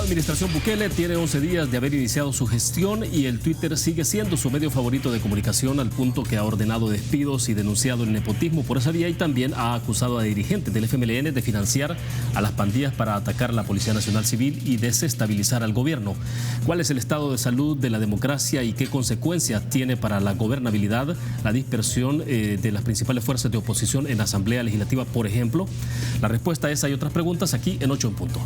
administración Bukele tiene 11 días de haber iniciado su gestión y el Twitter sigue siendo su medio favorito de comunicación, al punto que ha ordenado despidos y denunciado el nepotismo por esa vía, y también ha acusado a dirigentes del FMLN de financiar a las pandillas para atacar a la Policía Nacional Civil y desestabilizar al gobierno. ¿Cuál es el estado de salud de la democracia y qué consecuencias tiene para la gobernabilidad la dispersión de las principales fuerzas de oposición en la Asamblea Legislativa, por ejemplo? La respuesta a esa y otras preguntas aquí en 8 en punto.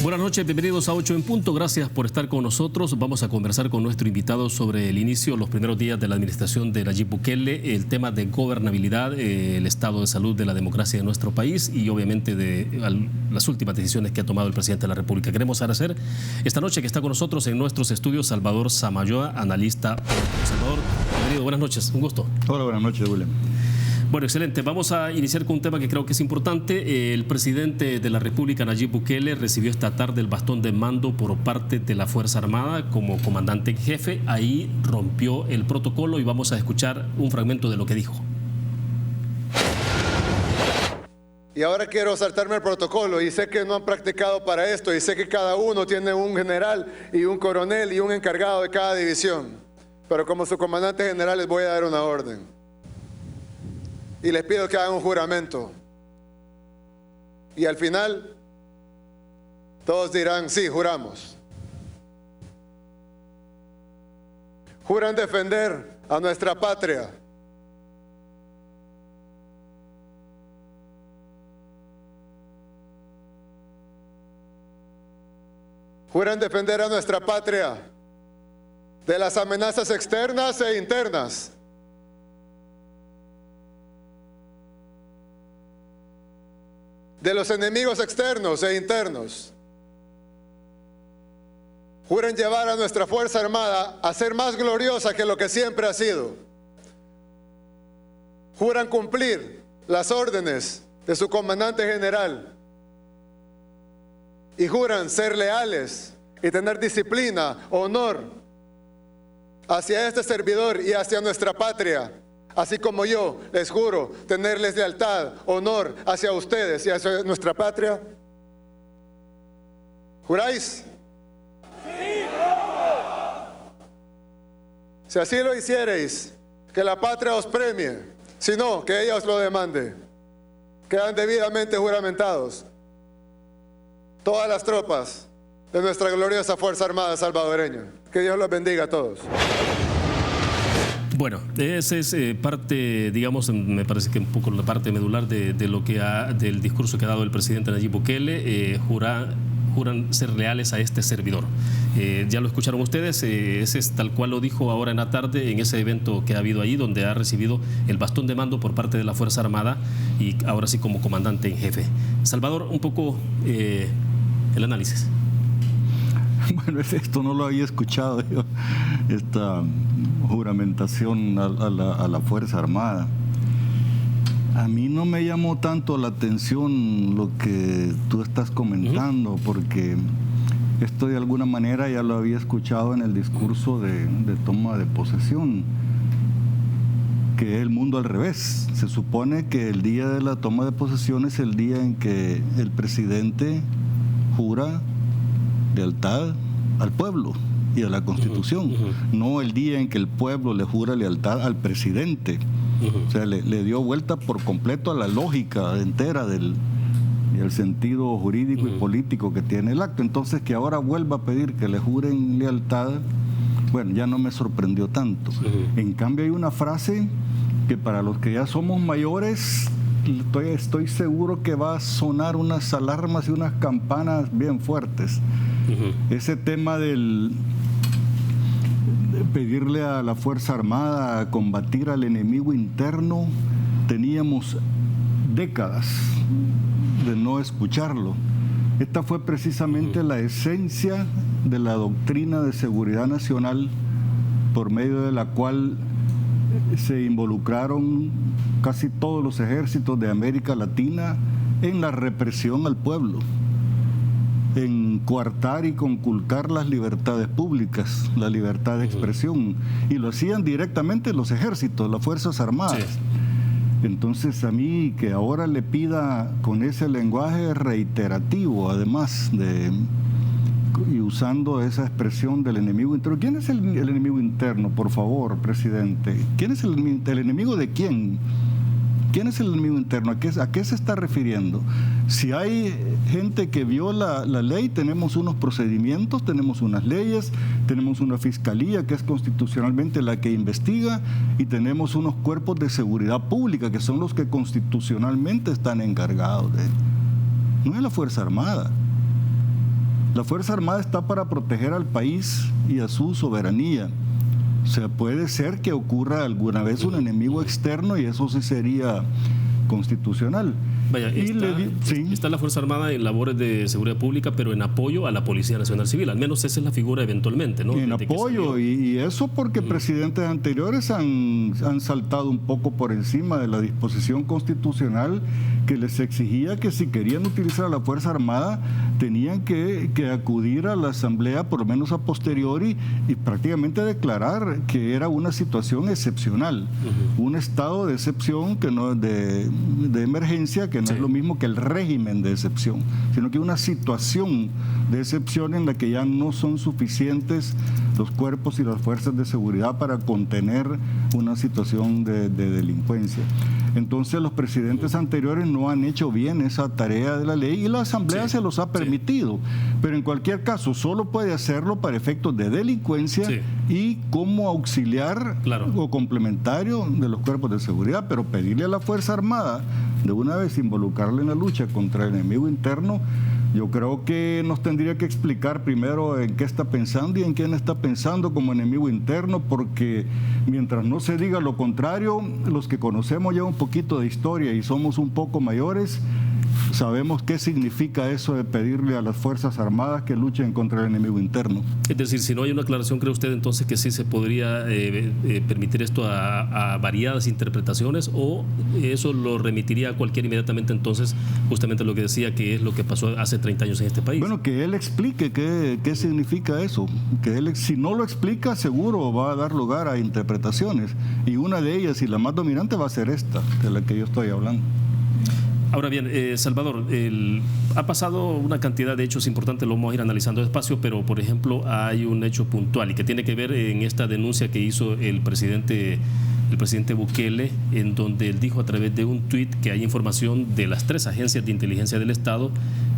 Buenas noches, bienvenidos a 8 en punto. Gracias por estar con nosotros. Vamos a conversar con nuestro invitado sobre el inicio, los primeros días de la administración de Nayib Bukele, el tema de gobernabilidad, el estado de salud de la democracia de nuestro país y obviamente de las últimas decisiones que ha tomado el presidente de la República. Queremos agradecer esta noche que está con nosotros en nuestros estudios Salvador Samayoa, analista. Salvador, bienvenido, buenas noches, un gusto. Hola, buenas noches, William. Bueno, excelente. Vamos a iniciar con un tema que creo que es importante. El presidente de la República, Nayib Bukele, recibió esta tarde el bastón de mando por parte de la Fuerza Armada como comandante en jefe. Ahí rompió el protocolo y vamos a escuchar un fragmento de lo que dijo. Y ahora quiero saltarme el protocolo y sé que no han practicado para esto y sé que cada uno tiene un general y un coronel y un encargado de cada división. Pero como su comandante general les voy a dar una orden. Y les pido que hagan un juramento. Y al final, todos dirán, sí, juramos. Juran defender a nuestra patria. Juran defender a nuestra patria de las amenazas externas e internas. De los enemigos externos e internos. Juran llevar a nuestra Fuerza Armada a ser más gloriosa que lo que siempre ha sido. Juran cumplir las órdenes de su comandante general. Y juran ser leales y tener disciplina, honor hacia este servidor y hacia nuestra patria. Así como yo les juro tenerles lealtad, honor hacia ustedes y hacia nuestra patria. ¿Juráis? Sí. Si así lo hiciereis, que la patria os premie, si no, que ella os lo demande. Quedan debidamente juramentados todas las tropas de nuestra gloriosa Fuerza Armada salvadoreña. Que Dios los bendiga a todos. Bueno, esa es parte, digamos, me parece que un poco la parte medular de lo que del discurso que ha dado el presidente Nayib Bukele. Juran ser leales a este servidor. Ya lo escucharon ustedes, ese es tal cual lo dijo ahora en la tarde en ese evento que ha habido ahí, donde ha recibido el bastón de mando por parte de la Fuerza Armada y ahora sí como comandante en jefe. Salvador, un poco el análisis. Bueno, esto no lo había escuchado yo, esta juramentación a la Fuerza Armada. A mí no me llamó tanto la atención lo que tú estás comentando, porque esto de alguna manera ya lo había escuchado en el discurso de toma de posesión, que es el mundo al revés. Se supone que el día de la toma de posesión es el día en que el presidente jura lealtad al pueblo y a la Constitución, no el día en que el pueblo le jura lealtad al presidente. O sea, le dio vuelta por completo a la lógica entera y el sentido jurídico y político que tiene el acto. Entonces, que ahora vuelva a pedir que le juren lealtad, bueno, ya no me sorprendió tanto. En cambio, hay una frase que para los que ya somos mayores, estoy seguro que va a sonar unas alarmas y unas campanas bien fuertes. Ese tema de pedirle a la Fuerza Armada a combatir al enemigo interno, teníamos décadas de no escucharlo. Esta fue precisamente la esencia de la doctrina de seguridad nacional, por medio de la cual se involucraron casi todos los ejércitos de América Latina en la represión al pueblo, en coartar y conculcar las libertades públicas, la libertad de expresión, y lo hacían directamente los ejércitos, las Fuerzas Armadas. Sí. Entonces, a mí que ahora le pida con ese lenguaje reiterativo, además y usando esa expresión del enemigo interno. ¿Quién es el enemigo interno, por favor, presidente? ¿Quién es el enemigo de quién? ¿Quién es el enemigo interno? ¿A qué se está refiriendo? Si hay gente que viola la ley, tenemos unos procedimientos, tenemos unas leyes, tenemos una fiscalía que es constitucionalmente la que investiga, y tenemos unos cuerpos de seguridad pública que son los que constitucionalmente están encargados de... No es la Fuerza Armada. La Fuerza Armada está para proteger al país y a su soberanía. O sea, puede ser que ocurra alguna vez un enemigo externo, y eso sí sería constitucional. Vaya, está la Fuerza Armada en labores de seguridad pública, pero en apoyo a la Policía Nacional Civil. Al menos esa es la figura eventualmente, ¿no? En apoyo, y eso porque presidentes anteriores han saltado un poco por encima de la disposición constitucional que les exigía que si querían utilizar a la Fuerza Armada tenían que acudir a la Asamblea, por lo menos a posteriori, y prácticamente declarar que era una situación excepcional, un estado de excepción, que no de emergencia, que no es lo mismo que el régimen de excepción, sino que una situación de excepción en la que ya no son suficientes los cuerpos y las fuerzas de seguridad para contener una situación de delincuencia. Entonces los presidentes anteriores no han hecho bien esa tarea de la ley, y la Asamblea se los ha permitido, pero en cualquier caso solo puede hacerlo para efectos de delincuencia y como auxiliar o complementario de los cuerpos de seguridad, pero pedirle a la Fuerza Armada de una vez involucrarle en la lucha contra el enemigo interno, yo creo que nos tendría que explicar primero en qué está pensando y en quién está pensando como enemigo interno, porque mientras no se diga lo contrario, los que conocemos ya un poquito de historia y somos un poco mayores, sabemos qué significa eso de pedirle a las Fuerzas Armadas que luchen contra el enemigo interno. Es decir, si no hay una aclaración, ¿cree usted entonces que sí se podría permitir esto a variadas interpretaciones, o eso lo remitiría a cualquiera inmediatamente entonces justamente lo que decía, que es lo que pasó hace 30 años en este país? Bueno, que él explique qué significa eso, que él, si no lo explica, seguro va a dar lugar a interpretaciones, y una de ellas, y la más dominante, va a ser esta de la que yo estoy hablando. Ahora bien, Salvador, ha pasado una cantidad de hechos importantes, lo vamos a ir analizando despacio, pero por ejemplo hay un hecho puntual y que tiene que ver en esta denuncia que hizo el presidente Bukele, en donde él dijo a través de un tuit que hay información de las 3 agencias de inteligencia del Estado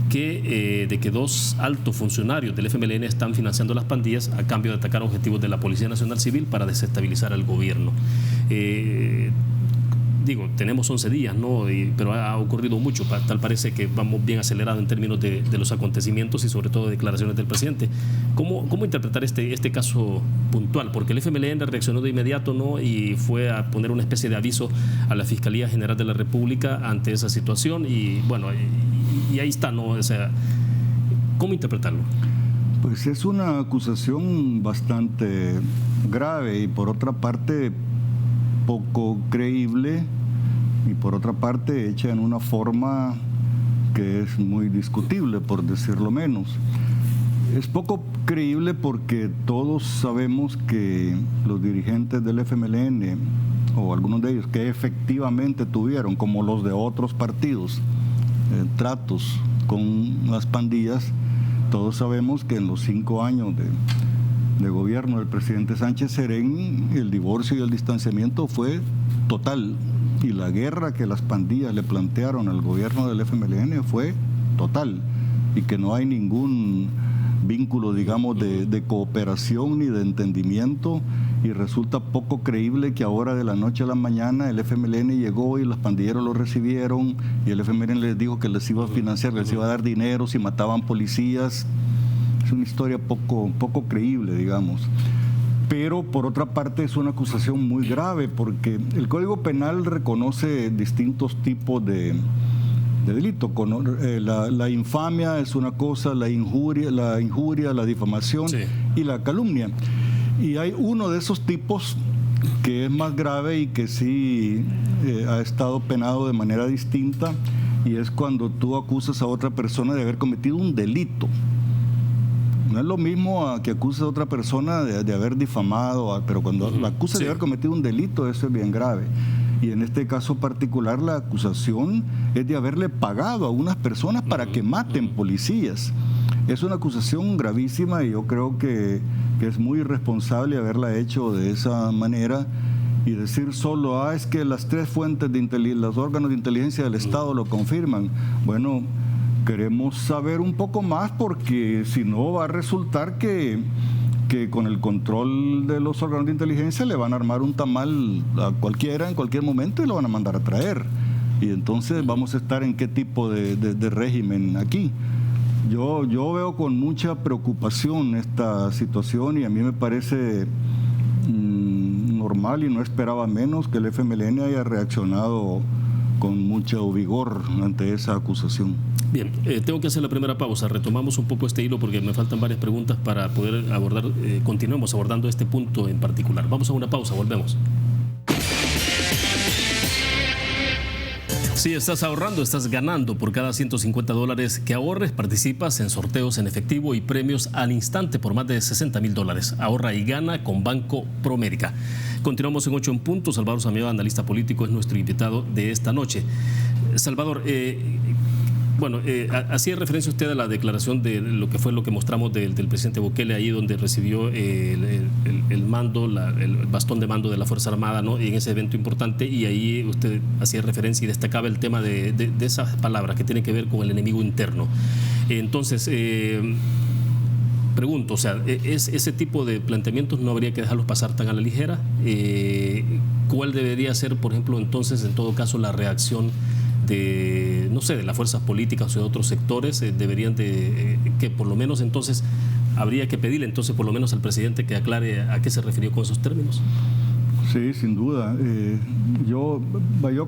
de que 2 altos funcionarios del FMLN están financiando las pandillas a cambio de atacar objetivos de la Policía Nacional Civil para desestabilizar al gobierno. Tenemos 11 días, ¿no? Pero ha ocurrido mucho, tal parece que vamos bien acelerados en términos de los acontecimientos y sobre todo de declaraciones del presidente. ¿Cómo interpretar este caso puntual? Porque el FMLN reaccionó de inmediato, ¿no? Y fue a poner una especie de aviso a la Fiscalía General de la República ante esa situación, y bueno, y ahí está, ¿no? O sea, ¿cómo interpretarlo? Pues es una acusación bastante grave y por otra parte poco creíble, y por otra parte hecha en una forma que es muy discutible, por decirlo menos. Es poco creíble porque todos sabemos que los dirigentes del FMLN, o algunos de ellos, que efectivamente tuvieron, como los de otros partidos, tratos con las pandillas, todos sabemos que en los 5 años de gobierno del presidente Sánchez Serén, el divorcio y el distanciamiento fue total, y la guerra que las pandillas le plantearon al gobierno del FMLN fue total, y que no hay ningún vínculo, digamos, de cooperación ni de entendimiento, y resulta poco creíble que ahora de la noche a la mañana el FMLN llegó y los pandilleros lo recibieron, y el FMLN les dijo que les iba a financiar, les iba a dar dinero si mataban policías. Es una historia poco creíble, digamos. Pero por otra parte es una acusación muy grave, porque el Código Penal reconoce distintos tipos de delito. La infamia es una cosa, la injuria, la difamación y la calumnia. Y hay uno de esos tipos que es más grave y que sí ha estado penado de manera distinta, y es cuando tú acusas a otra persona de haber cometido un delito. No es lo mismo a que acuses a otra persona de haber difamado, pero cuando la acusas de haber cometido un delito, eso es bien grave. Y en este caso particular, la acusación es de haberle pagado a unas personas para que maten policías. Es una acusación gravísima, y yo creo que es muy irresponsable haberla hecho de esa manera y decir solo, es que las tres fuentes los órganos de inteligencia del Estado lo confirman. Bueno, queremos saber un poco más, porque si no va a resultar que con el control de los órganos de inteligencia le van a armar un tamal a cualquiera en cualquier momento y lo van a mandar a traer. Y entonces vamos a estar en qué tipo de régimen aquí. Yo veo con mucha preocupación esta situación, y a mí me parece normal, y no esperaba menos, que el FMLN haya reaccionado con mucho vigor ante esa acusación. Bien, tengo que hacer la primera pausa. Retomamos un poco este hilo porque me faltan varias preguntas para poder abordar, continuemos abordando este punto en particular. Vamos a una pausa, volvemos. Si estás ahorrando, estás ganando. Por cada $150 que ahorres, participas en sorteos en efectivo y premios al instante por más de $60,000. Ahorra y gana con Banco Promérica. Continuamos en 8 en punto. Salvador Samioa, analista político, es nuestro invitado de esta noche. Salvador, hacía referencia usted a la declaración de lo que mostramos del presidente Bukele, ahí donde recibió el mando, el bastón de mando de la Fuerza Armada, ¿no? En ese evento importante, y ahí usted hacía referencia y destacaba el tema de esas palabras que tienen que ver con el enemigo interno. Entonces, pregunto, o sea, ese tipo de planteamientos no habría que dejarlos pasar tan a la ligera. ¿Cuál debería ser, por ejemplo, entonces, en todo caso, la reacción de las fuerzas políticas o de otros sectores? Deberían que por lo menos entonces habría que pedirle entonces por lo menos al presidente que aclare a qué se refirió con esos términos? Sí, sin duda. Yo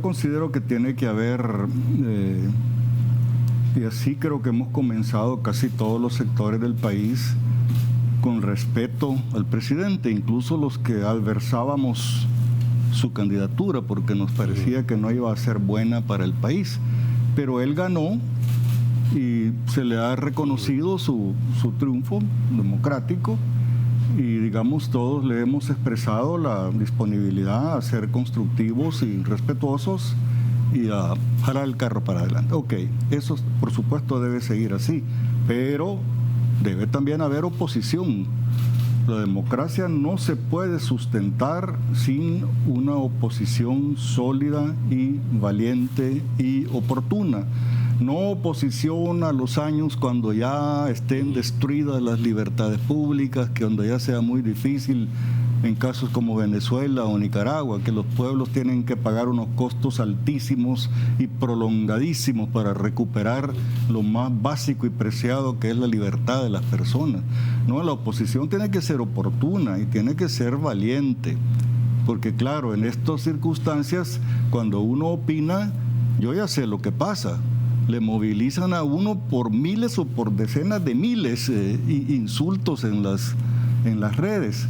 considero que tiene que haber, y así creo que hemos comenzado casi todos los sectores del país, con respeto al presidente, incluso los que adversábamos su candidatura porque nos parecía que no iba a ser buena para el país, pero él ganó y se le ha reconocido su triunfo democrático, y digamos todos le hemos expresado la disponibilidad a ser constructivos y respetuosos y a jalar el carro para adelante. Ok, eso por supuesto debe seguir así, pero debe también haber oposición. La democracia no se puede sustentar sin una oposición sólida y valiente y oportuna. No oposición a los años cuando ya estén destruidas las libertades públicas, que cuando ya sea muy difícil en casos como Venezuela o Nicaragua, que los pueblos tienen que pagar unos costos altísimos y prolongadísimos para recuperar lo más básico y preciado que es la libertad de las personas. No, la oposición tiene que ser oportuna y tiene que ser valiente, porque claro, en estas circunstancias, cuando uno opina, yo ya sé lo que pasa. Le movilizan a uno por miles o por decenas de miles insultos en las redes.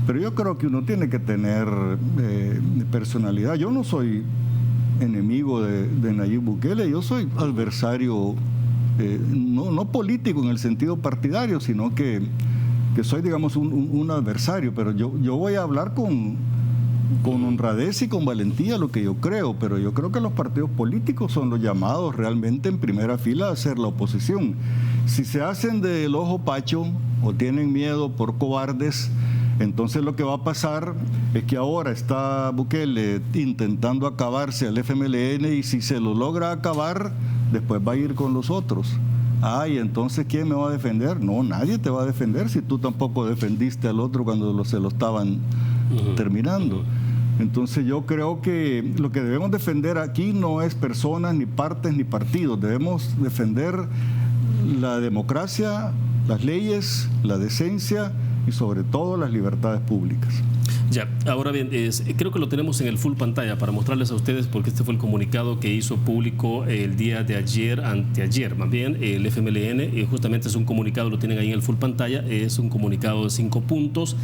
Pero yo creo que uno tiene que tener personalidad. Yo no soy enemigo de Nayib Bukele, yo soy adversario, no político en el sentido partidario, sino que soy, digamos, un adversario, pero yo voy a hablar con honradez y con valentía lo que yo creo, pero yo creo que los partidos políticos son los llamados realmente en primera fila a hacer la oposición. Si se hacen del ojo pacho o tienen miedo por cobardes, entonces lo que va a pasar es que ahora está Bukele intentando acabarse al FMLN, y si se lo logra acabar, después va a ir con los otros. Y entonces ¿quién me va a defender? No, nadie te va a defender si tú tampoco defendiste al otro cuando se lo estaban terminando. Entonces yo creo que lo que debemos defender aquí no es personas, ni partes, ni partidos. Debemos defender la democracia, las leyes, la decencia y sobre todo las libertades públicas. Ya, ahora bien, creo que lo tenemos en el full pantalla para mostrarles a ustedes, porque este fue el comunicado que hizo público el día de ayer, anteayer, más bien, el FMLN. Justamente es un comunicado, lo tienen ahí en el full pantalla, es un comunicado de 5 puntos,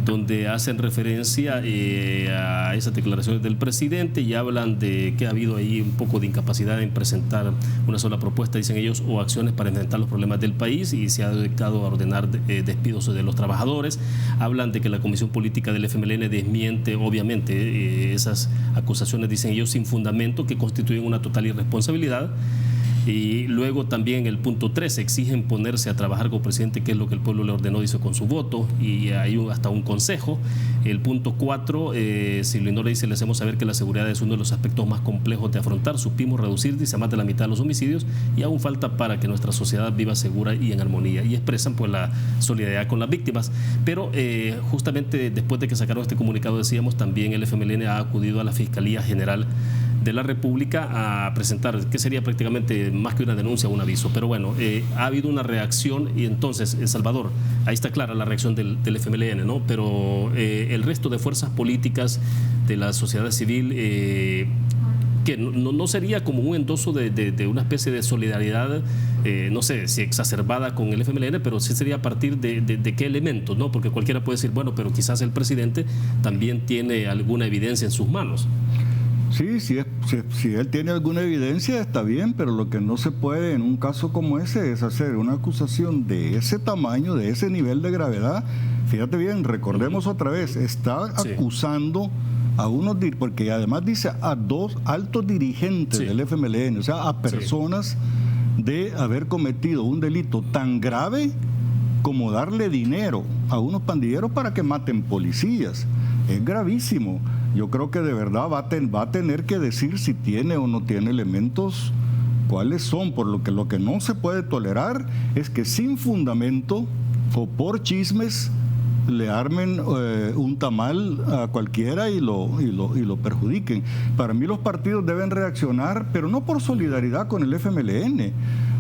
donde hacen referencia a esas declaraciones del presidente y hablan de que ha habido ahí un poco de incapacidad en presentar una sola propuesta, dicen ellos, o acciones para enfrentar los problemas del país, y se ha dedicado a ordenar despidos de los trabajadores. Hablan de que la Comisión Política del FMLN desmiente, obviamente, esas acusaciones, dicen ellos, sin fundamento, que constituyen una total irresponsabilidad. Y luego también el punto 3, exigen ponerse a trabajar como presidente, que es lo que el pueblo le ordenó, dice, con su voto, y hay hasta un consejo. El punto 4, Silvio Indora dice, le hacemos saber que la seguridad es uno de los aspectos más complejos de afrontar. Supimos reducir, dice, a más de la mitad de los homicidios, y aún falta para que nuestra sociedad viva segura y en armonía. Y expresan pues la solidaridad con las víctimas. Pero justamente después de que sacaron este comunicado, decíamos, también el FMLN ha acudido a la Fiscalía General de la República a presentar, que sería prácticamente más que una denuncia, un aviso. Pero bueno, ha habido una reacción, y entonces, Salvador, ahí está clara la reacción del FMLN, ¿no? Pero el resto de fuerzas políticas de la sociedad civil, que no sería como un endoso de una especie de solidaridad, no sé si exacerbada con el FMLN, pero sí sería a partir de qué elementos, ¿no? Porque cualquiera puede decir, bueno, pero quizás el presidente también tiene alguna evidencia en sus manos. Sí, si él tiene alguna evidencia está bien, pero lo que no se puede en un caso como ese es hacer una acusación de ese tamaño, de ese nivel de gravedad. Fíjate bien, recordemos otra vez, está acusando a unos, porque además dice a 2 altos dirigentes del FMLN, o sea, a personas de haber cometido un delito tan grave como darle dinero a unos pandilleros para que maten policías. Es gravísimo. Yo creo que de verdad va a tener que decir si tiene o no tiene elementos, cuáles son, por lo que no se puede tolerar es que sin fundamento o por chismes le armen un tamal a cualquiera y lo perjudiquen. Para mí los partidos deben reaccionar, pero no por solidaridad con el FMLN.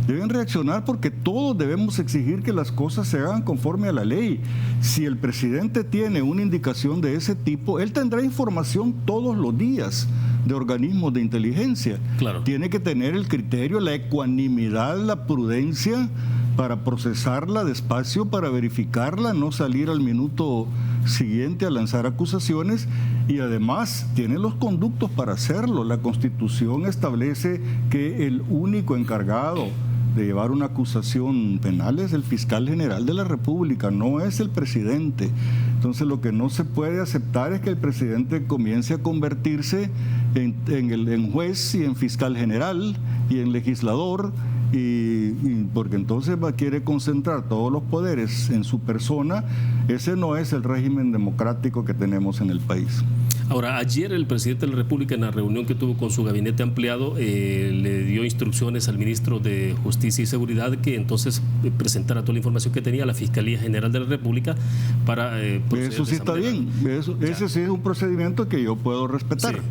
Deben reaccionar porque todos debemos exigir que las cosas se hagan conforme a la ley. Si el presidente tiene una indicación de ese tipo, él tendrá información todos los días de organismos de inteligencia. Claro. Tiene que tener el criterio, la ecuanimidad, la prudencia para procesarla despacio, para verificarla, no salir al minuto siguiente a lanzar acusaciones, y además tiene los conductos para hacerlo. La Constitución establece que el único encargado de llevar una acusación penal es el fiscal general de la República, no es el presidente. Entonces lo que no se puede aceptar es que el presidente comience a convertirse en juez y en fiscal general y en legislador, y porque entonces quiere concentrar todos los poderes en su persona. Ese no es el régimen democrático que tenemos en el país. Ahora, ayer el presidente de la República, en la reunión que tuvo con su gabinete ampliado, le dio instrucciones al ministro de Justicia y Seguridad que entonces presentara toda la información que tenía a la Fiscalía General de la República para eso sí está bien. Ese sí es un procedimiento que yo puedo respetar. Sí.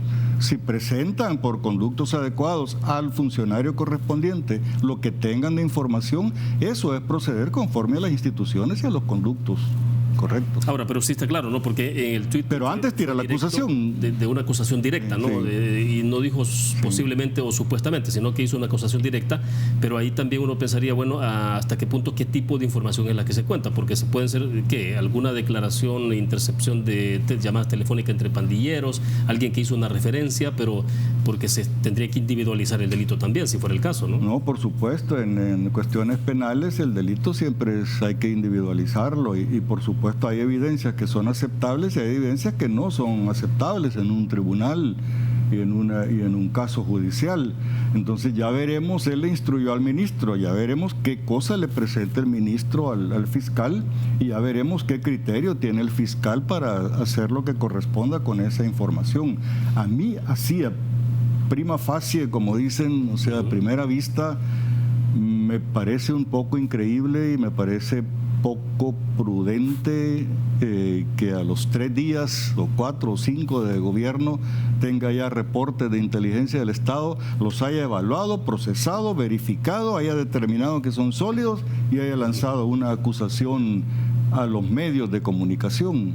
Si presentan por conductos adecuados al funcionario correspondiente lo que tengan de información, eso es proceder conforme a las instituciones y a los conductos. Correcto. Ahora, pero sí está claro, ¿no? Porque en el tweet... Pero antes tira la acusación. De una acusación directa, ¿no? Sí. Y no dijo posiblemente o supuestamente, sino que hizo una acusación directa, pero ahí también uno pensaría, bueno, hasta qué punto, qué tipo de información es la que se cuenta, porque se pueden ser, ¿qué? Alguna declaración, intercepción de llamadas telefónicas entre pandilleros, alguien que hizo una referencia, pero porque se tendría que individualizar el delito también, si fuera el caso, ¿no? No, por supuesto, en cuestiones penales el delito siempre hay que individualizarlo y por supuesto hay evidencias que son aceptables y hay evidencias que no son aceptables en un tribunal y en un caso judicial. Entonces ya veremos, él le instruyó al ministro, ya veremos qué cosa le presenta el ministro al fiscal, y ya veremos qué criterio tiene el fiscal para hacer lo que corresponda con esa información. A mí, así, a prima facie, como dicen, o sea, a primera vista, me parece un poco increíble y me parece poco prudente que a los 3 días o 4 o 5 de gobierno tenga ya reportes de inteligencia del Estado, los haya evaluado, procesado, verificado, haya determinado que son sólidos y haya lanzado una acusación a los medios de comunicación.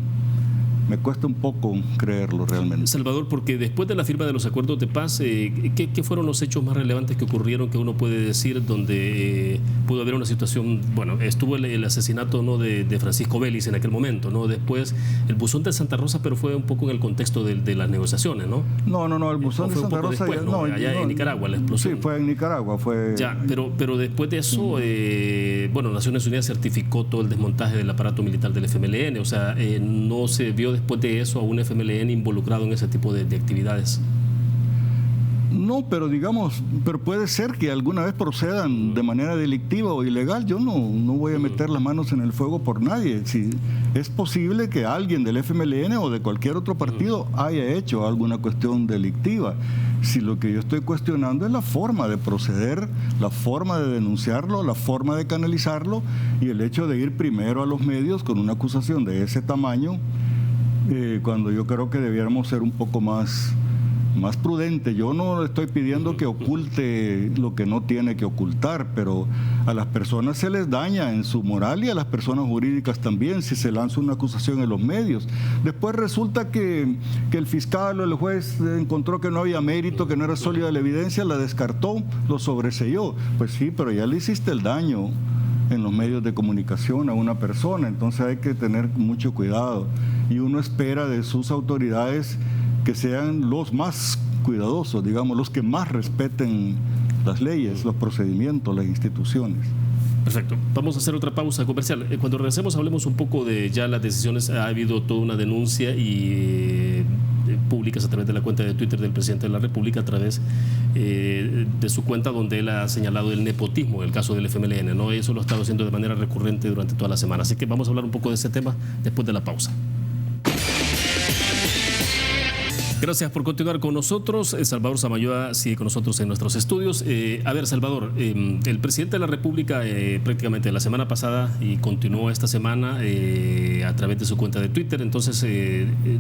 me cuesta un poco creerlo realmente. Salvador, porque después de la firma de los acuerdos de paz, ¿qué fueron los hechos más relevantes que ocurrieron que uno puede decir donde pudo haber una situación? Bueno, estuvo el asesinato, ¿no?, de Francisco Vélez en aquel momento, ¿no? Después el buzón de Santa Rosa, pero fue un poco en el contexto de las negociaciones, ¿no? No, el buzón de Santa Rosa después, ¿no? Allá en Nicaragua la explosión. Sí, fue en Nicaragua. Ya, pero después de eso, Naciones Unidas certificó todo el desmontaje del aparato militar del FMLN, o sea, no se vio después de eso a un FMLN involucrado en ese tipo de actividades. No, pero puede ser que alguna vez procedan de manera delictiva o ilegal. Yo no voy a meter las manos en el fuego por nadie. Si es posible que alguien del FMLN o de cualquier otro partido haya hecho alguna cuestión delictiva. Si lo que yo estoy cuestionando es la forma de proceder, la forma de denunciarlo, la forma de canalizarlo y el hecho de ir primero a los medios con una acusación de ese tamaño, cuando yo creo que debiéramos ser un poco más prudente. Yo no le estoy pidiendo que oculte lo que no tiene que ocultar, pero a las personas se les daña en su moral y a las personas jurídicas también si se lanza una acusación en los medios. Después resulta que el fiscal o el juez encontró que no había mérito, que no era sólida la evidencia, la descartó, lo sobreseyó. Pues sí, pero ya le hiciste el daño en los medios de comunicación a una persona, entonces hay que tener mucho cuidado y uno espera de sus autoridades que sean los más cuidadosos, digamos, los que más respeten las leyes, los procedimientos, las instituciones. Perfecto. Vamos a hacer otra pausa comercial. Cuando regresemos hablemos un poco de ya las decisiones. Ha habido toda una denuncia y públicas a través de la cuenta de Twitter del presidente de la República, a través de su cuenta, donde él ha señalado el nepotismo en el caso del FMLN, ¿no? Eso lo ha estado haciendo de manera recurrente durante toda la semana. Así que vamos a hablar un poco de ese tema después de la pausa. Gracias por continuar con nosotros. Salvador Samayoa sigue con nosotros en nuestros estudios. A ver, Salvador, el presidente de la República prácticamente la semana pasada y continuó esta semana a través de su cuenta de Twitter, entonces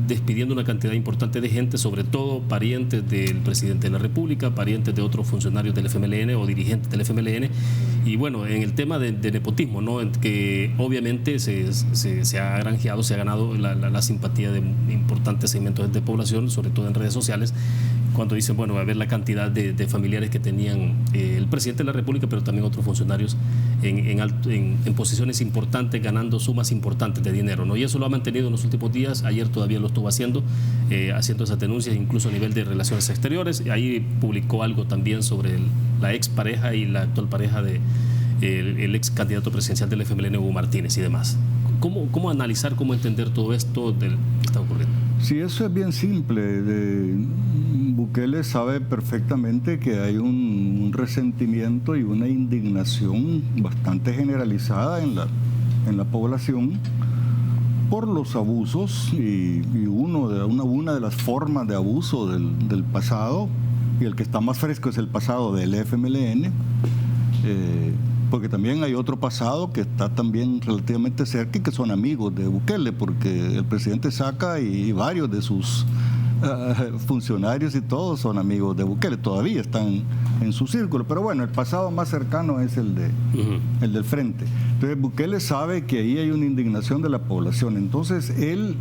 despidiendo una cantidad importante de gente, sobre todo parientes del presidente de la República, parientes de otros funcionarios del FMLN o dirigentes del FMLN. Y bueno, en el tema de nepotismo, ¿no?, en que obviamente se ha granjeado, se ha ganado la simpatía de importantes segmentos de población, sobre todo en redes sociales, cuando dicen, bueno, va a haber la cantidad de familiares que tenían el presidente de la República, pero también otros funcionarios en posiciones importantes, ganando sumas importantes de dinero, ¿no? Y eso lo ha mantenido en los últimos días. Ayer todavía lo estuvo haciendo esas denuncias, incluso a nivel de relaciones exteriores. Ahí publicó algo también sobre la ex pareja y la actual pareja el ex candidato presidencial del FMLN, Hugo Martínez, y demás. ¿Cómo analizar, cómo entender todo esto que está ocurriendo? Sí, eso es bien simple. Bukele sabe perfectamente que hay un resentimiento y una indignación bastante generalizada en la población por los abusos y una de las formas de abuso del pasado, y el que está más fresco es el pasado del FMLN, porque también hay otro pasado que está también relativamente cerca y que son amigos de Bukele, porque el presidente Saca y varios de sus funcionarios y todos son amigos de Bukele, todavía están en su círculo, pero bueno, el pasado más cercano es el del frente. Entonces Bukele sabe que ahí hay una indignación de la población, entonces él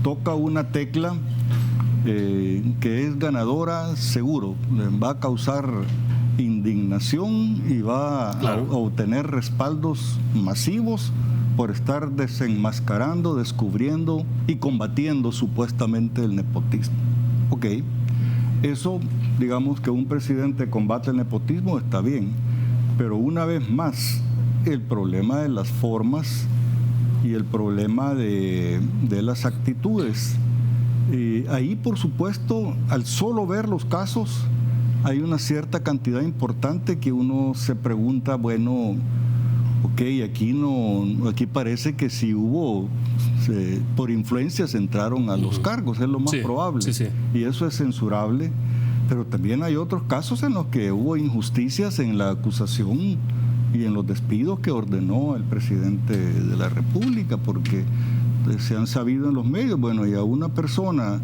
toca una tecla que es ganadora seguro, va a causar indignación y va a obtener respaldos masivos por estar desenmascarando, descubriendo y combatiendo supuestamente el nepotismo. Ok, eso, digamos que un presidente combate el nepotismo, está bien, pero una vez más, el problema de las formas y el problema de las actitudes. Ahí, por supuesto, al solo ver los casos, hay una cierta cantidad importante que uno se pregunta, bueno, ok, aquí parece que si hubo, por influencias entraron a los cargos, es lo más probable. Sí. Y eso es censurable, pero también hay otros casos en los que hubo injusticias en la acusación y en los despidos que ordenó el presidente de la República, porque se han sabido en los medios, bueno, y a una persona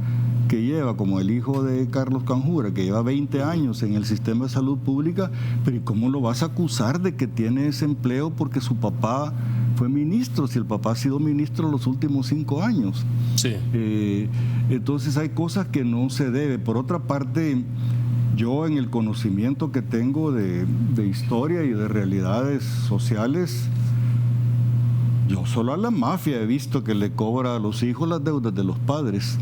que lleva, como el hijo de Carlos Canjura, que lleva 20 años en el sistema de salud pública, pero ¿y cómo lo vas a acusar de que tiene ese empleo porque su papá fue ministro, si el papá ha sido ministro los últimos 5 años. Sí. Entonces hay cosas que no se debe. Por otra parte, yo en el conocimiento que tengo de historia y de realidades sociales, yo solo a la mafia he visto que le cobra a los hijos las deudas de los padres.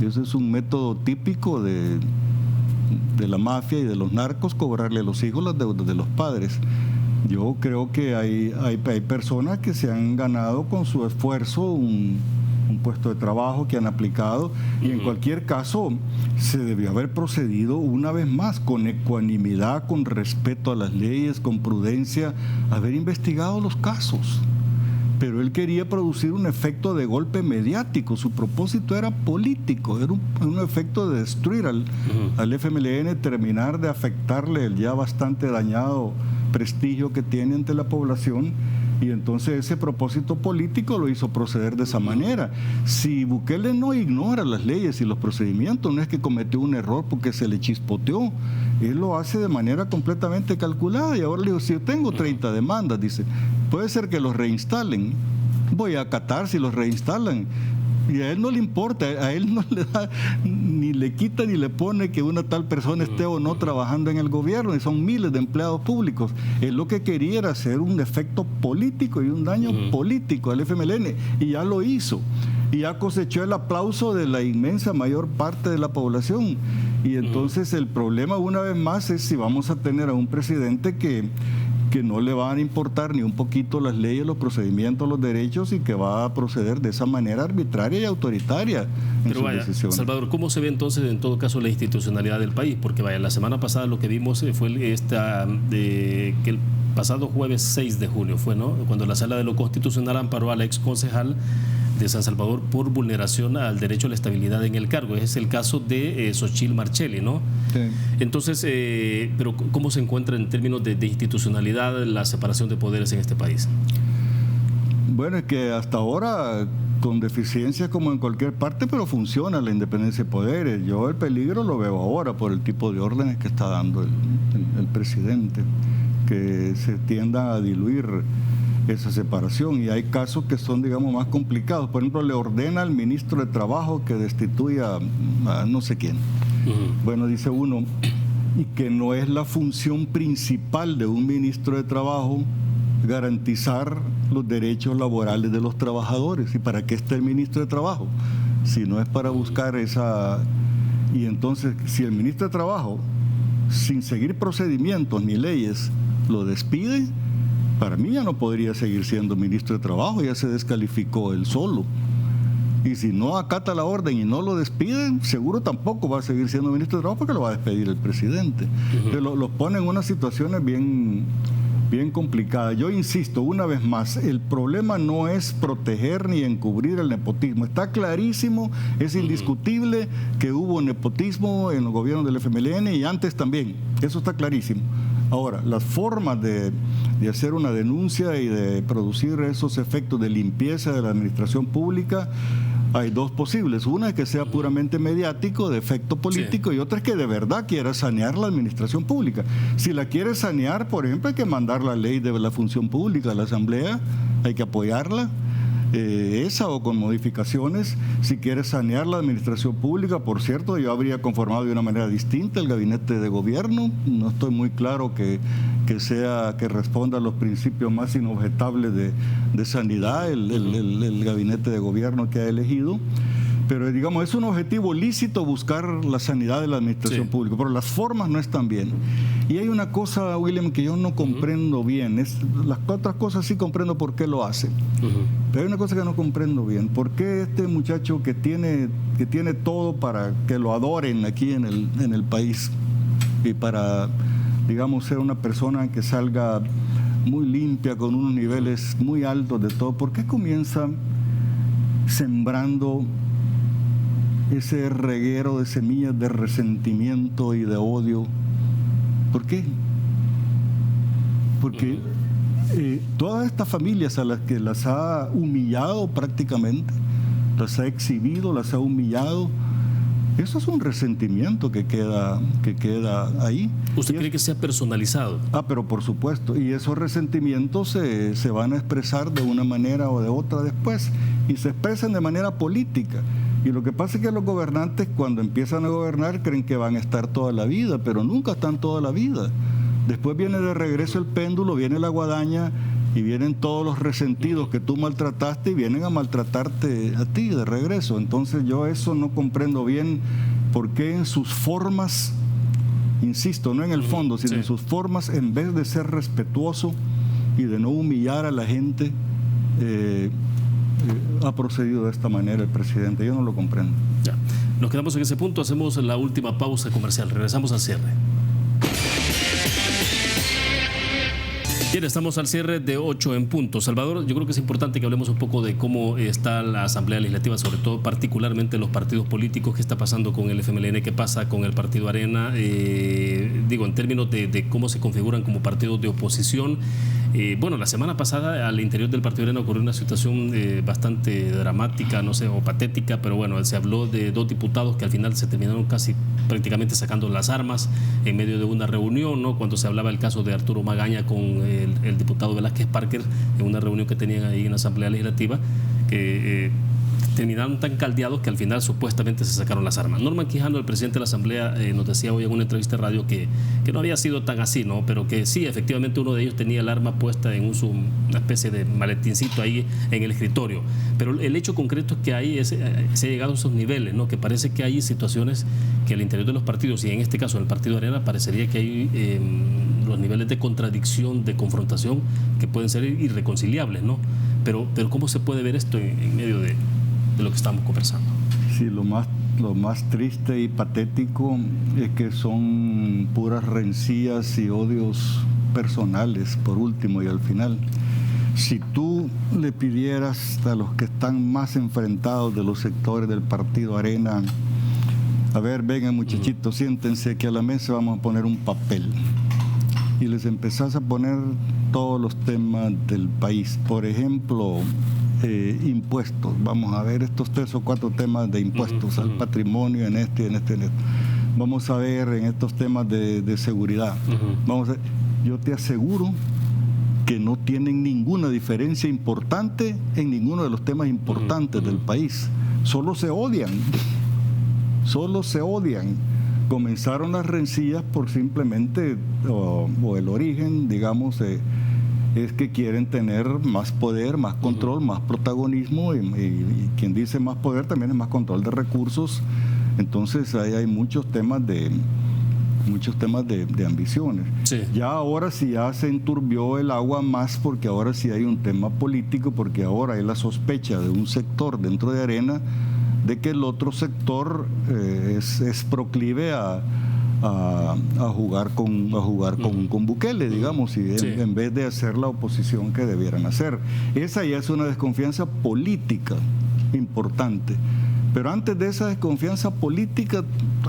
Ese es un método típico de la mafia y de los narcos, cobrarle a los hijos las deudas de los padres. Yo creo que hay personas que se han ganado con su esfuerzo un puesto de trabajo que han aplicado, y en cualquier caso se debió haber procedido una vez más con ecuanimidad, con respeto a las leyes, con prudencia, haber investigado los casos. Pero él quería producir un efecto de golpe mediático, su propósito era político, era un efecto de destruir al FMLN, terminar de afectarle el ya bastante dañado prestigio que tiene ante la población, y entonces ese propósito político lo hizo proceder de esa manera. Si Bukele no ignora las leyes y los procedimientos, no es que cometió un error porque se le chispoteó, él lo hace de manera completamente calculada. Y ahora le digo, si yo tengo 30 demandas, dice, puede ser que los reinstalen, voy a acatar si los reinstalan. Y a él no le importa, a él no le da, ni le quita ni le pone que una tal persona esté o no trabajando en el gobierno, y son miles de empleados públicos. Él lo que quería era hacer un efecto político y un daño político al FMLN, y ya lo hizo. Y ya cosechó el aplauso de la inmensa mayor parte de la población. Y entonces el problema, una vez más, es si vamos a tener a un presidente que no le van a importar ni un poquito las leyes, los procedimientos, los derechos, y que va a proceder de esa manera arbitraria y autoritaria en sus decisiones. Salvador, ¿cómo se ve entonces en todo caso la institucionalidad del país? Porque la semana pasada lo que vimos fue que el pasado jueves 6 de junio fue, ¿no?, cuando la Sala de lo Constitucional amparó a la ex concejal de San Salvador por vulneración al derecho a la estabilidad en el cargo. Es el caso de Xochitl Marchelli, ¿no? Sí. Entonces, pero ¿cómo se encuentra en términos de institucionalidad la separación de poderes en este país? Bueno, es que hasta ahora, con deficiencias como en cualquier parte, pero funciona la independencia de poderes. Yo el peligro lo veo ahora por el tipo de órdenes que está dando el presidente, que se tienda a diluir esa separación, y hay casos que son, digamos, más complicados. Por ejemplo, le ordena al ministro de Trabajo que destituya a no sé quién. Bueno, dice uno, y que no es la función principal de un ministro de Trabajo garantizar los derechos laborales de los trabajadores. ¿Y para qué está el ministro de Trabajo? Si no es para buscar esa... Y entonces, si el ministro de Trabajo, sin seguir procedimientos ni leyes, lo despide, para mí ya no podría seguir siendo ministro de Trabajo, ya se descalificó él solo. Y si no acata la orden y no lo despiden, seguro tampoco va a seguir siendo ministro de Trabajo, porque lo va a despedir el presidente. Los pone en unas situaciones bien complicadas. Yo insisto, una vez más, el problema no es proteger ni encubrir el nepotismo. Está clarísimo, es indiscutible que hubo nepotismo en los gobiernos del FMLN y antes también. Eso está clarísimo. Ahora, las formas de hacer una denuncia y de producir esos efectos de limpieza de la administración pública, hay dos posibles. Una es que sea puramente mediático, de efecto político, sí, y otra es que de verdad quiera sanear la administración pública. Si la quiere sanear, por ejemplo, hay que mandar la ley de la función pública a la Asamblea, hay que apoyarla, esa o con modificaciones. Si quiere sanear la administración pública, por cierto, yo habría conformado de una manera distinta el gabinete de gobierno. No estoy muy claro que responda a los principios más inobjetables de sanidad el gabinete de gobierno que ha elegido. Pero digamos, es un objetivo lícito buscar la sanidad de la administración pública, pero las formas no están bien. Y hay una cosa, William, que yo no comprendo bien. Las otras cosas sí comprendo por qué lo hace. Pero hay una cosa que no comprendo bien. ¿Por qué este muchacho que tiene todo para que lo adoren aquí en el país y para, digamos, ser una persona que salga muy limpia, con unos niveles muy altos de todo, por qué comienza sembrando ese reguero de semillas de resentimiento y de odio? ¿Por qué? Porque todas estas familias a las que las ha humillado prácticamente, las ha exhibido, las ha humillado, Eso es un resentimiento que queda ahí. ¿Usted cree que sea personalizado? Pero por supuesto, y esos resentimientos se van a expresar de una manera o de otra después, y se expresan de manera política. Y lo que pasa es que los gobernantes, cuando empiezan a gobernar, creen que van a estar toda la vida, pero nunca están toda la vida. Después viene de regreso el péndulo, viene la guadaña, y vienen todos los resentidos que tú maltrataste y vienen a maltratarte a ti de regreso. Entonces yo eso no comprendo bien por qué en sus formas, insisto, no en el fondo, sino en sus formas, en vez de ser respetuoso y de no humillar a la gente, ha procedido de esta manera el presidente. Yo no lo comprendo. Ya. Nos quedamos en ese punto, hacemos la última pausa comercial, regresamos al cierre. Bien, estamos al cierre de 8 en punto. Salvador, yo creo que es importante que hablemos un poco de cómo está la Asamblea Legislativa, sobre todo particularmente los partidos políticos, qué está pasando con el FMLN, qué pasa con el Partido Arena, en términos de cómo se configuran como partidos de oposición. Bueno, la semana pasada al interior del Partido Arena ocurrió una situación bastante dramática, no sé, o patética, pero bueno, se habló de 2 diputados que al final se terminaron casi prácticamente sacando las armas en medio de una reunión, ¿no? Cuando se hablaba el caso de Arturo Magaña con el diputado Velázquez Parker en una reunión que tenían ahí en la Asamblea Legislativa, que terminaron tan caldeados que al final supuestamente se sacaron las armas. Norman Quijano, el presidente de la Asamblea, nos decía hoy en una entrevista de radio que no había sido tan así, ¿no? Pero que sí, efectivamente uno de ellos tenía el arma puesta en una especie de maletincito ahí en el escritorio. Pero el hecho concreto es que se ha llegado a esos niveles, ¿no? Que parece que hay situaciones que al interior de los partidos, y en este caso en el Partido Arena, parecería que hay los niveles de contradicción, de confrontación, que pueden ser irreconciliables, ¿no? Pero ¿cómo se puede ver esto en medio de lo que estamos conversando? Sí, lo más triste y patético es que son puras rencillas y odios personales, por último y al final. Si tú le pidieras a los que están más enfrentados de los sectores del Partido Arena, a ver, vengan muchachitos, siéntense que a la mesa vamos a poner un papel, y les empezás a poner todos los temas del país, por ejemplo, impuestos, vamos a ver estos 3 o 4 temas de impuestos al patrimonio, en este, vamos a ver en estos temas de seguridad, yo te aseguro que no tienen ninguna diferencia importante en ninguno de los temas importantes del país, solo se odian. Comenzaron las rencillas por simplemente, o el origen, digamos, es que quieren tener más poder, más control, más protagonismo, y quien dice más poder también es más control de recursos. Entonces ahí hay muchos temas de ambiciones. Sí. Ya ahora sí ya se enturbió el agua más, porque ahora sí hay un tema político, porque ahora hay la sospecha de un sector dentro de Arena de que el otro sector es proclive a jugar con Bukele, digamos, y en vez de hacer la oposición que debieran hacer. Esa ya es una desconfianza política importante. Pero antes de esa desconfianza política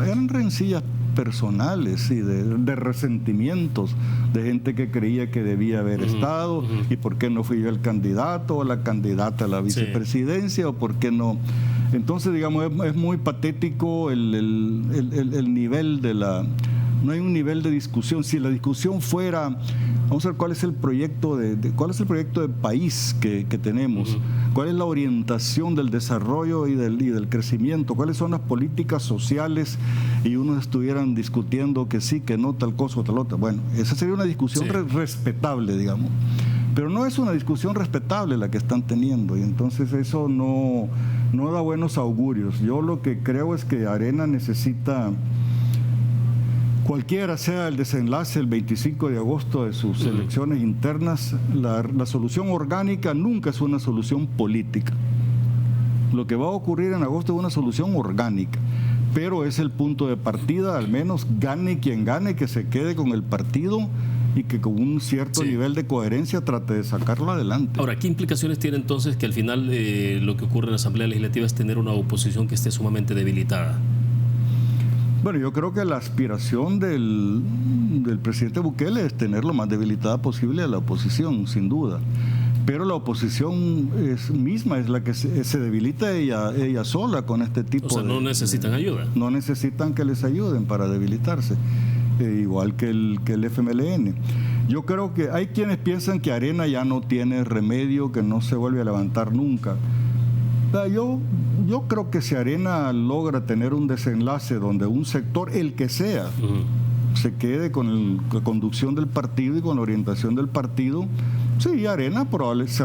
eran rencillas personales y de resentimientos de gente que creía que debía haber estado, y por qué no fui yo el candidato o la candidata a la vicepresidencia, o por qué no. Entonces, digamos, es muy patético el nivel de no hay un nivel de discusión. Si la discusión fuera, vamos a ver cuál es el proyecto de país que tenemos, cuál es la orientación del desarrollo y del crecimiento, cuáles son las políticas sociales, y unos estuvieran discutiendo que sí, que no, tal cosa o tal otra. Bueno, esa sería una discusión respetable, digamos. Pero no es una discusión respetable la que están teniendo, y entonces eso no da buenos augurios. Yo lo que creo es que Arena necesita, cualquiera sea el desenlace el 25 de agosto de sus elecciones internas, la solución orgánica nunca es una solución política. Lo que va a ocurrir en agosto es una solución orgánica, pero es el punto de partida. Al menos gane quien gane, que se quede con el partido y que con un cierto nivel de coherencia trate de sacarlo adelante. Ahora, ¿qué implicaciones tiene entonces que al final lo que ocurre en la Asamblea Legislativa es tener una oposición que esté sumamente debilitada? Bueno, yo creo que la aspiración del presidente Bukele es tener lo más debilitada posible a la oposición, sin duda. pero la oposición misma es la que se debilita ella sola con este tipo de... O sea, no necesitan ayuda. No necesitan que les ayuden para debilitarse, igual que el FMLN. Yo creo que hay quienes piensan que Arena ya no tiene remedio, que no se vuelve a levantar nunca. Yo creo que si Arena logra tener un desenlace donde un sector, el que sea, se quede con la conducción del partido y con la orientación del partido, sí, Arena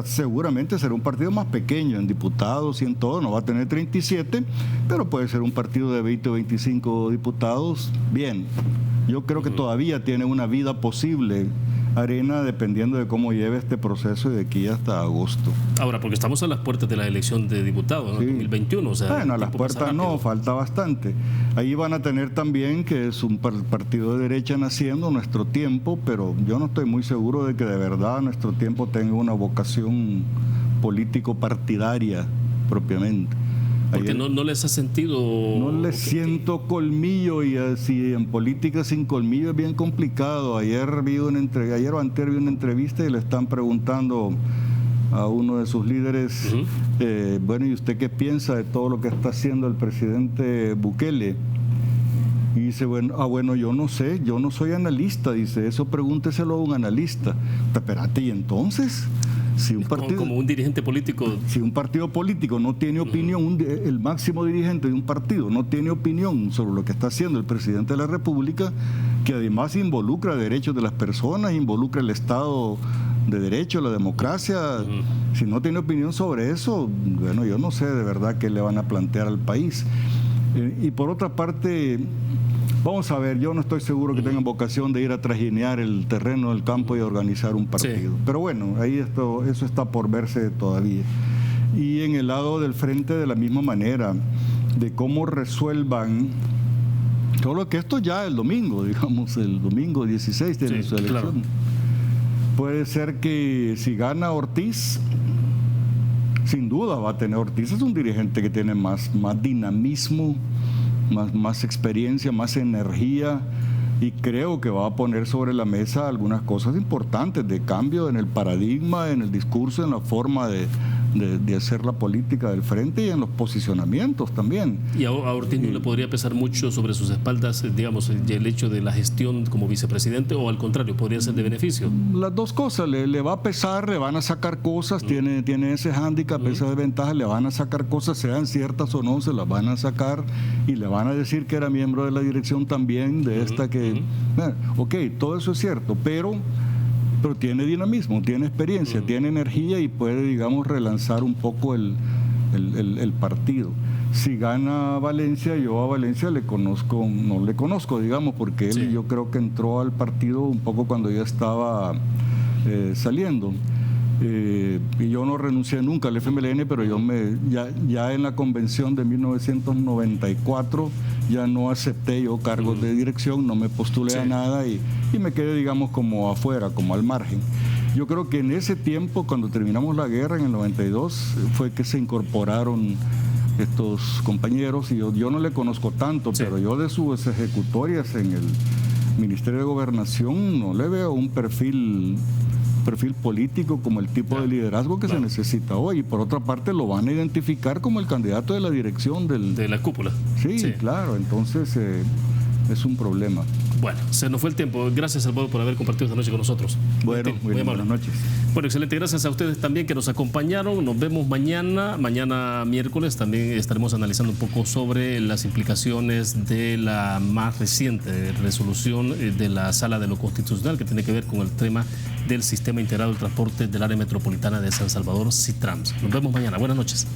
seguramente será un partido más pequeño en diputados y en todo, no va a tener 37, pero puede ser un partido de 20 o 25 diputados, bien. Yo creo que todavía tiene una vida posible Arena, dependiendo de cómo lleve este proceso y de aquí hasta agosto. Ahora, porque estamos a las puertas de la elección de diputados, ¿no? Sí. 2021. O sea, bueno, a las puertas no, falta bastante. Ahí van a tener también, que es un partido de derecha naciendo, Nuestro Tiempo, pero yo no estoy muy seguro de que de verdad Nuestro Tiempo tenga una vocación político-partidaria propiamente. Porque no les ha sentido... No les siento colmillo, y así en política sin colmillo es bien complicado. Ayer o anterior vi una entrevista y le están preguntando a uno de sus líderes, bueno, ¿y usted qué piensa de todo lo que está haciendo el presidente Bukele? Y dice, bueno, yo no sé, yo no soy analista, dice, eso pregúnteselo a un analista. Espérate, ¿y entonces? Si un partido, como un dirigente político. Si un partido político no tiene opinión, el máximo dirigente de un partido no tiene opinión sobre lo que está haciendo el presidente de la República, que además involucra derechos de las personas, involucra el Estado de Derecho, la democracia, si no tiene opinión sobre eso, bueno, yo no sé de verdad qué le van a plantear al país. Y por otra parte, vamos a ver, yo no estoy seguro que tengan vocación de ir a trajinear el terreno del campo y organizar un partido. Sí. Pero bueno, ahí eso está por verse todavía. Y en el lado del frente de la misma manera, de cómo resuelvan, solo que esto ya el domingo, digamos, el domingo 16 tiene su elección. Claro. Puede ser que si gana Ortiz, sin duda va a tener, Ortiz es un dirigente que tiene más dinamismo, más experiencia, más energía, y creo que va a poner sobre la mesa algunas cosas importantes de cambio en el paradigma, en el discurso, en la forma de hacer la política del frente y en los posicionamientos también. ¿Y a Ortiz no le podría pesar mucho sobre sus espaldas, digamos, el hecho de la gestión como vicepresidente, o al contrario, podría ser de beneficio? Las dos cosas, le va a pesar, le van a sacar cosas, tiene ese hándicap, esa desventaja, le van a sacar cosas, sean ciertas o no, se las van a sacar y le van a decir que era miembro de la dirección también, de esta que... Ok, todo eso es cierto, pero tiene dinamismo, tiene experiencia, tiene energía y puede, digamos, relanzar un poco el partido. Si gana Valencia, yo a Valencia no le conozco, digamos, porque él yo creo que entró al partido un poco cuando ya estaba saliendo. Y yo no renuncié nunca al FMLN, pero ya en la convención de 1994 ya no acepté yo cargos de dirección, no me postulé a nada y me quedé, digamos, como afuera, como al margen. Yo creo que en ese tiempo, cuando terminamos la guerra en el 92, fue que se incorporaron estos compañeros, y yo no le conozco tanto, pero yo de sus ejecutorias en el Ministerio de Gobernación no le veo un perfil político como el tipo de liderazgo que se necesita hoy. Y por otra parte lo van a identificar como el candidato de la dirección de la cúpula. Sí, claro, entonces es un problema. Bueno, se nos fue el tiempo. Gracias, Salvador, por haber compartido esta noche con nosotros. Bueno, muy buenas noches. Bueno, excelente. Gracias a ustedes también que nos acompañaron. Nos vemos mañana. Mañana miércoles también estaremos analizando un poco sobre las implicaciones de la más reciente resolución de la Sala de lo Constitucional, que tiene que ver con el tema del Sistema Integrado de Transporte del Área Metropolitana de San Salvador, SITRANS. Nos vemos mañana. Buenas noches.